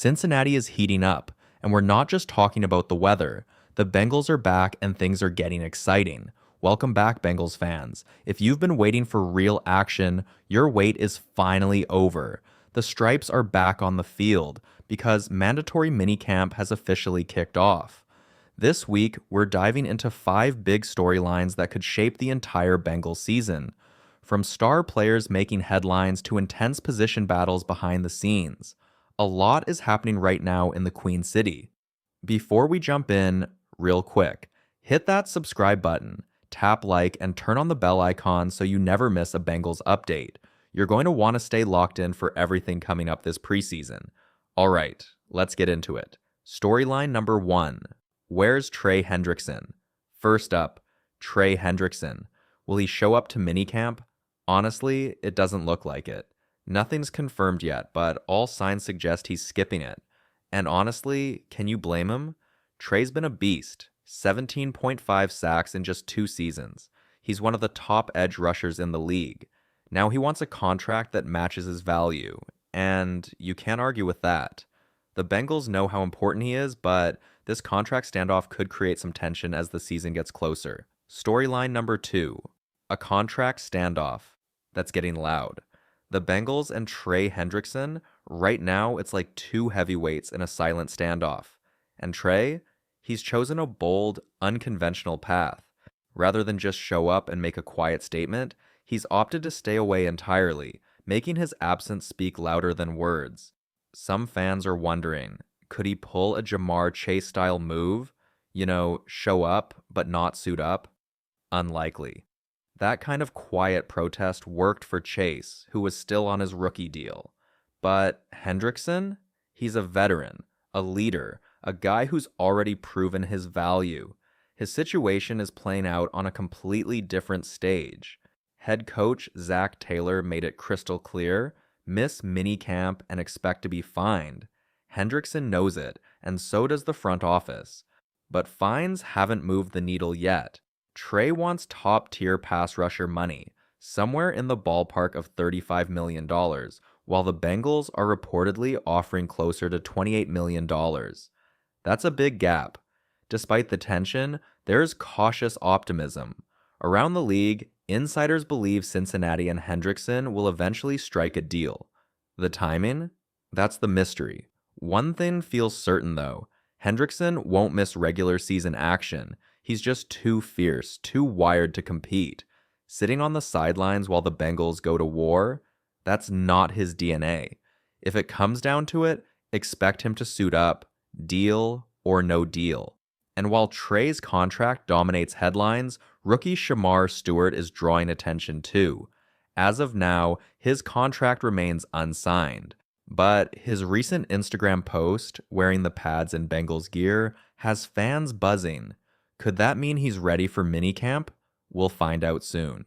Cincinnati is heating up, and we're not just talking about the weather. The Bengals are back and things are getting exciting. Welcome back, Bengals fans. If you've been waiting for real action, your wait is finally over. The Stripes are back on the field because mandatory minicamp has officially kicked off. This week, we're diving into 5 big storylines that could shape the entire Bengals season, from star players making headlines to intense position battles behind the scenes. A lot is happening right now in the Queen City. Before we jump in, real quick, hit that subscribe button, tap like, and turn on the bell icon so you never miss a Bengals update. You're going to want to stay locked in for everything coming up this preseason. All right, let's get into it. Storyline number 1. Where's Trey Hendrickson? First up, Trey Hendrickson. Will he show up to minicamp? Honestly, it doesn't look like it. Nothing's confirmed yet, but all signs suggest he's skipping it. And honestly, can you blame him? Trey's been a beast. 17.5 sacks in just 2 seasons. He's one of the top edge rushers in the league. Now he wants a contract that matches his value, and you can't argue with that. The Bengals know how important he is, but this contract standoff could create some tension as the season gets closer. Storyline number 2. A contract standoff that's getting loud. The Bengals and Trey Hendrickson, right now it's like 2 heavyweights in a silent standoff. And Trey, he's chosen a bold, unconventional path. Rather than just show up and make a quiet statement, he's opted to stay away entirely, making his absence speak louder than words. Some fans are wondering, could he pull a Jamar Chase-style move? Show up, but not suit up? Unlikely. That kind of quiet protest worked for Chase, who was still on his rookie deal. But Hendrickson? He's a veteran, a leader, a guy who's already proven his value. His situation is playing out on a completely different stage. Head coach Zach Taylor made it crystal clear, miss minicamp and expect to be fined. Hendrickson knows it, and so does the front office. But fines haven't moved the needle yet. Trey wants top-tier pass rusher money, somewhere in the ballpark of $35 million, while the Bengals are reportedly offering closer to $28 million. That's a big gap. Despite the tension, there's cautious optimism. Around the league, insiders believe Cincinnati and Hendrickson will eventually strike a deal. The timing? That's the mystery. One thing feels certain though, Hendrickson won't miss regular season action. He's just too fierce, too wired to compete. Sitting on the sidelines while the Bengals go to war, that's not his DNA. If it comes down to it, expect him to suit up, deal or no deal. And while Trey's contract dominates headlines, rookie Shemar Stewart is drawing attention too. As of now, his contract remains unsigned. But his recent Instagram post, wearing the pads and Bengals gear, has fans buzzing. Could that mean he's ready for minicamp? We'll find out soon.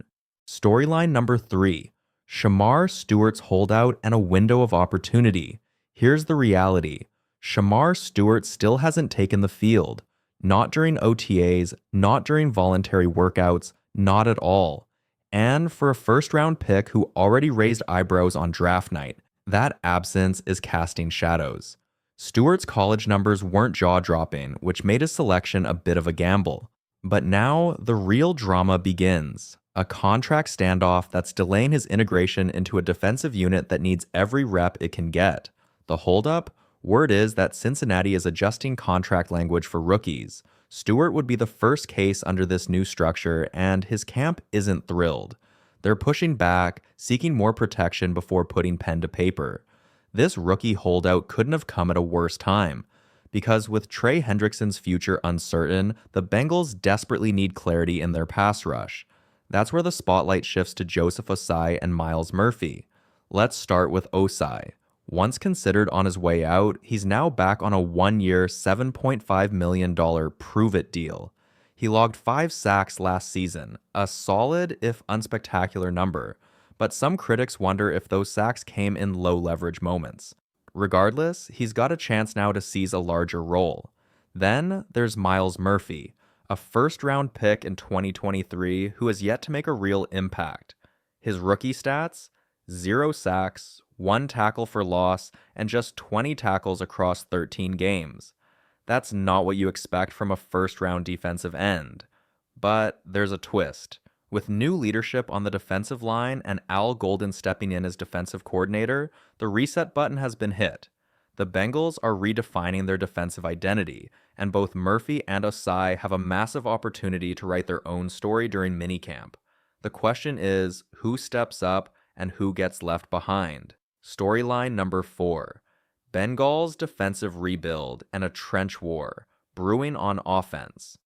Storyline number 3. Shemar Stewart's holdout and a window of opportunity. Here's the reality. Shemar Stewart still hasn't taken the field. Not during OTAs, not during voluntary workouts, not at all. And for a first-round pick who already raised eyebrows on draft night, that absence is casting shadows. Stewart's college numbers weren't jaw-dropping, which made his selection a bit of a gamble. But now, the real drama begins. A contract standoff that's delaying his integration into a defensive unit that needs every rep it can get. The holdup? Word is that Cincinnati is adjusting contract language for rookies. Stewart would be the first case under this new structure, and his camp isn't thrilled. They're pushing back, seeking more protection before putting pen to paper. This rookie holdout couldn't have come at a worse time, because with Trey Hendrickson's future uncertain, the Bengals desperately need clarity in their pass rush. That's where the spotlight shifts to Joseph Ossai and Myles Murphy. Let's start with Ossai. Once considered on his way out, he's now back on a 1-year, $7.5 million prove-it deal. He logged 5 sacks last season, a solid if unspectacular number, but some critics wonder if those sacks came in low-leverage moments. Regardless, he's got a chance now to seize a larger role. Then there's Myles Murphy, a first-round pick in 2023 who has yet to make a real impact. His rookie stats? 0 sacks, 1 tackle for loss, and just 20 tackles across 13 games. That's not what you expect from a first-round defensive end. But there's a twist. With new leadership on the defensive line and Al Golden stepping in as defensive coordinator, the reset button has been hit. The Bengals are redefining their defensive identity, and both Murphy and Osai have a massive opportunity to write their own story during minicamp. The question is, who steps up and who gets left behind? Storyline number 4. Bengals defensive rebuild and a trench war brewing on offense.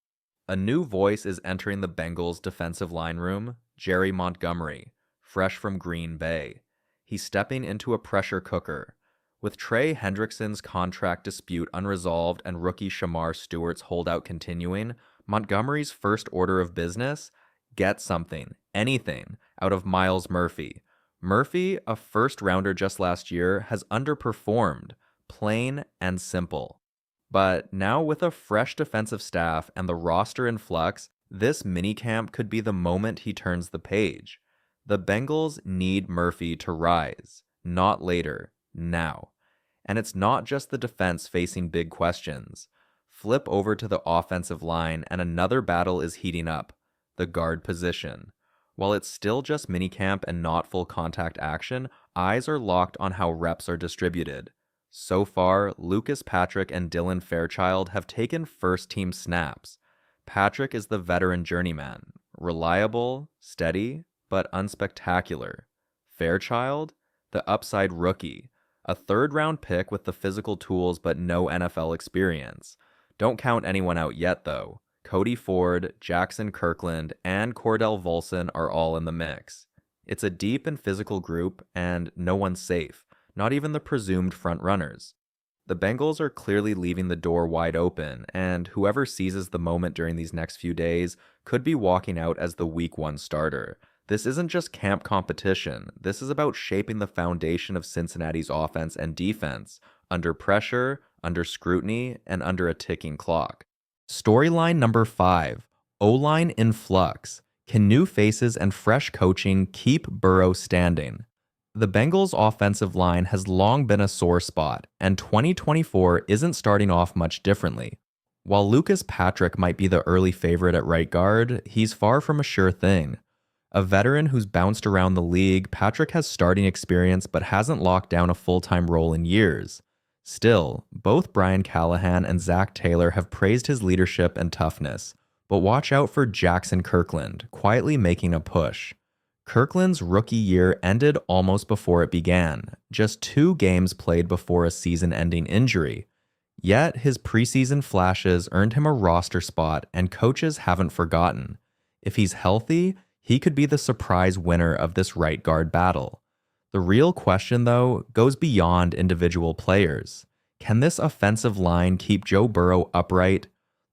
A new voice is entering the Bengals defensive line room, Jerry Montgomery, fresh from Green Bay. He's stepping into a pressure cooker. With Trey Hendrickson's contract dispute unresolved and rookie Shamar Stewart's holdout continuing, Montgomery's first order of business: get something, anything, out of Myles Murphy. Murphy, a first-rounder just last year, has underperformed, plain and simple. But now with a fresh defensive staff and the roster in flux, this minicamp could be the moment he turns the page. The Bengals need Murphy to rise, not later, now. And it's not just the defense facing big questions. Flip over to the offensive line and another battle is heating up, the guard position. While it's still just minicamp and not full contact action, eyes are locked on how reps are distributed. So far, Lucas Patrick and Dylan Fairchild have taken first-team snaps. Patrick is the veteran journeyman, reliable, steady, but unspectacular. Fairchild, the upside rookie, a third-round pick with the physical tools but no NFL experience. Don't count anyone out yet, though. Cody Ford, Jackson Kirkland, and Cordell Volson are all in the mix. It's a deep and physical group, and no one's safe. Not even the presumed front-runners. The Bengals are clearly leaving the door wide open, and whoever seizes the moment during these next few days could be walking out as the Week 1 starter. This isn't just camp competition. This is about shaping the foundation of Cincinnati's offense and defense, under pressure, under scrutiny, and under a ticking clock. Storyline number 5. O-line in flux. Can new faces and fresh coaching keep Burrow standing? The Bengals' offensive line has long been a sore spot, and 2024 isn't starting off much differently. While Lucas Patrick might be the early favorite at right guard, he's far from a sure thing. A veteran who's bounced around the league, Patrick has starting experience but hasn't locked down a full-time role in years. Still, both Brian Callahan and Zach Taylor have praised his leadership and toughness, but watch out for Jackson Kirkland, quietly making a push. Kirkland's rookie year ended almost before it began, just 2 games played before a season-ending injury. Yet his preseason flashes earned him a roster spot, and coaches haven't forgotten. If he's healthy, he could be the surprise winner of this right guard battle. The real question, though, goes beyond individual players. Can this offensive line keep Joe Burrow upright?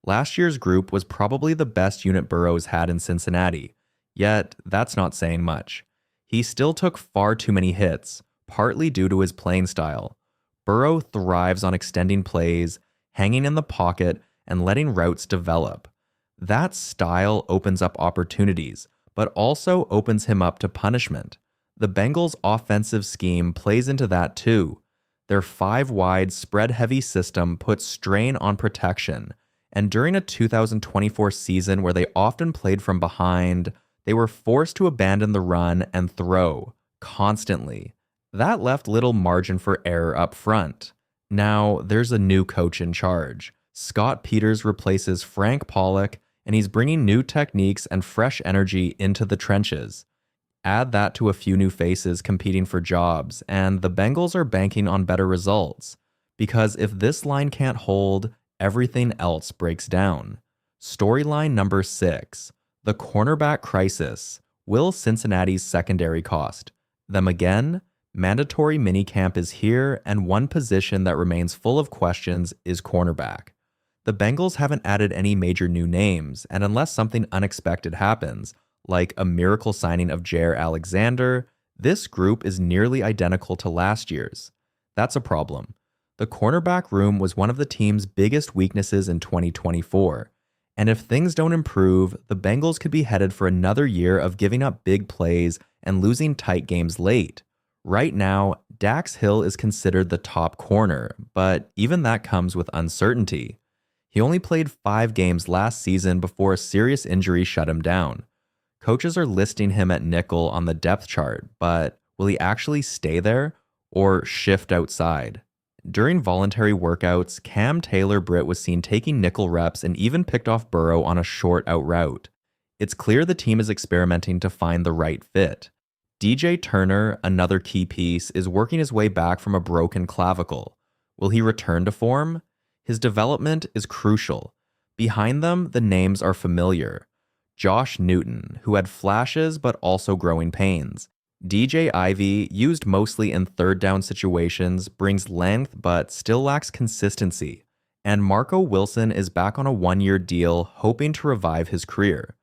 Last year's group was probably the best unit Burrow's had in Cincinnati. Yet, that's not saying much. He still took far too many hits, partly due to his playing style. Burrow thrives on extending plays, hanging in the pocket, and letting routes develop. That style opens up opportunities, but also opens him up to punishment. The Bengals' offensive scheme plays into that too. Their 5-wide, spread-heavy system puts strain on protection, and during a 2024 season where they often played from behind, they were forced to abandon the run and throw, constantly. That left little margin for error up front. Now, there's a new coach in charge. Scott Peters replaces Frank Pollock, and he's bringing new techniques and fresh energy into the trenches. Add that to a few new faces competing for jobs, and the Bengals are banking on better results. Because if this line can't hold, everything else breaks down. Storyline number 6. The cornerback crisis. Will Cincinnati's secondary cost them again? Mandatory minicamp is here, and one position that remains full of questions is cornerback. The Bengals haven't added any major new names, and unless something unexpected happens, like a miracle signing of Jair Alexander, this group is nearly identical to last year's. That's a problem. The cornerback room was one of the team's biggest weaknesses in 2024. And if things don't improve, the Bengals could be headed for another year of giving up big plays and losing tight games late. Right now, Dax Hill is considered the top corner, but even that comes with uncertainty. He only played 5 games last season before a serious injury shut him down. Coaches are listing him at nickel on the depth chart, but will he actually stay there or shift outside? During voluntary workouts, Cam Taylor-Britt was seen taking nickel reps and even picked off Burrow on a short out route. It's clear the team is experimenting to find the right fit. DJ Turner, another key piece, is working his way back from a broken clavicle. Will he return to form? His development is crucial. Behind them, the names are familiar. Josh Newton, who had flashes but also growing pains. DJ Ivy, used mostly in third down situations, brings length but still lacks consistency. And Marco Wilson is back on a 1-year deal, hoping to revive his career.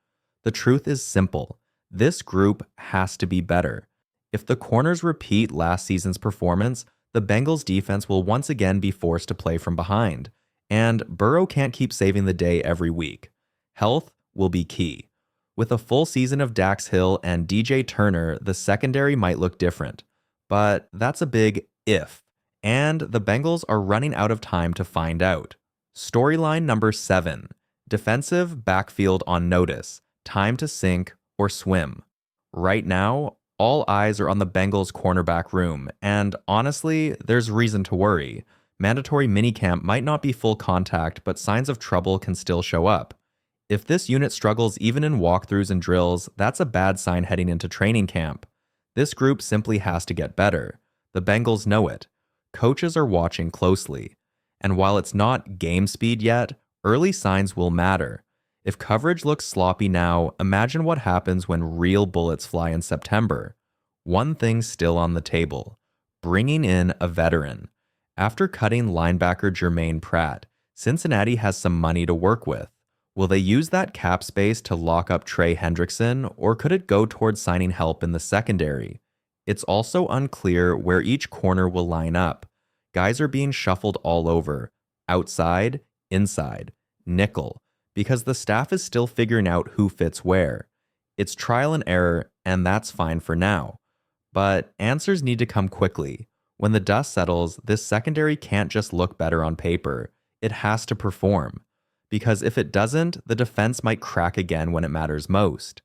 The truth is simple. This group has to be better. If the corners repeat last season's performance, the Bengals defense will once again be forced to play from behind. And Burrow can't keep saving the day every week. Health will be key. With a full season of Dax Hill and DJ Turner, the secondary might look different. But that's a big if. And the Bengals are running out of time to find out. Storyline number 7. Defensive backfield on notice. Time to sink or swim. Right now, all eyes are on the Bengals cornerback room, and honestly, there's reason to worry. Mandatory minicamp might not be full contact, but signs of trouble can still show up. If this unit struggles even in walkthroughs and drills, that's a bad sign heading into training camp. This group simply has to get better. The Bengals know it. Coaches are watching closely. And while it's not game speed yet, early signs will matter. If coverage looks sloppy now, imagine what happens when real bullets fly in September. One thing's still on the table: bringing in a veteran. After cutting linebacker Jermaine Pratt, Cincinnati has some money to work with. Will they use that cap space to lock up Trey Hendrickson, or could it go towards signing help in the secondary? It's also unclear where each corner will line up. Guys are being shuffled all over: outside, inside, nickel, because the staff is still figuring out who fits where. It's trial and error, and that's fine for now. But answers need to come quickly. When the dust settles, this secondary can't just look better on paper. It has to perform. Because if it doesn't, the defense might crack again when it matters most.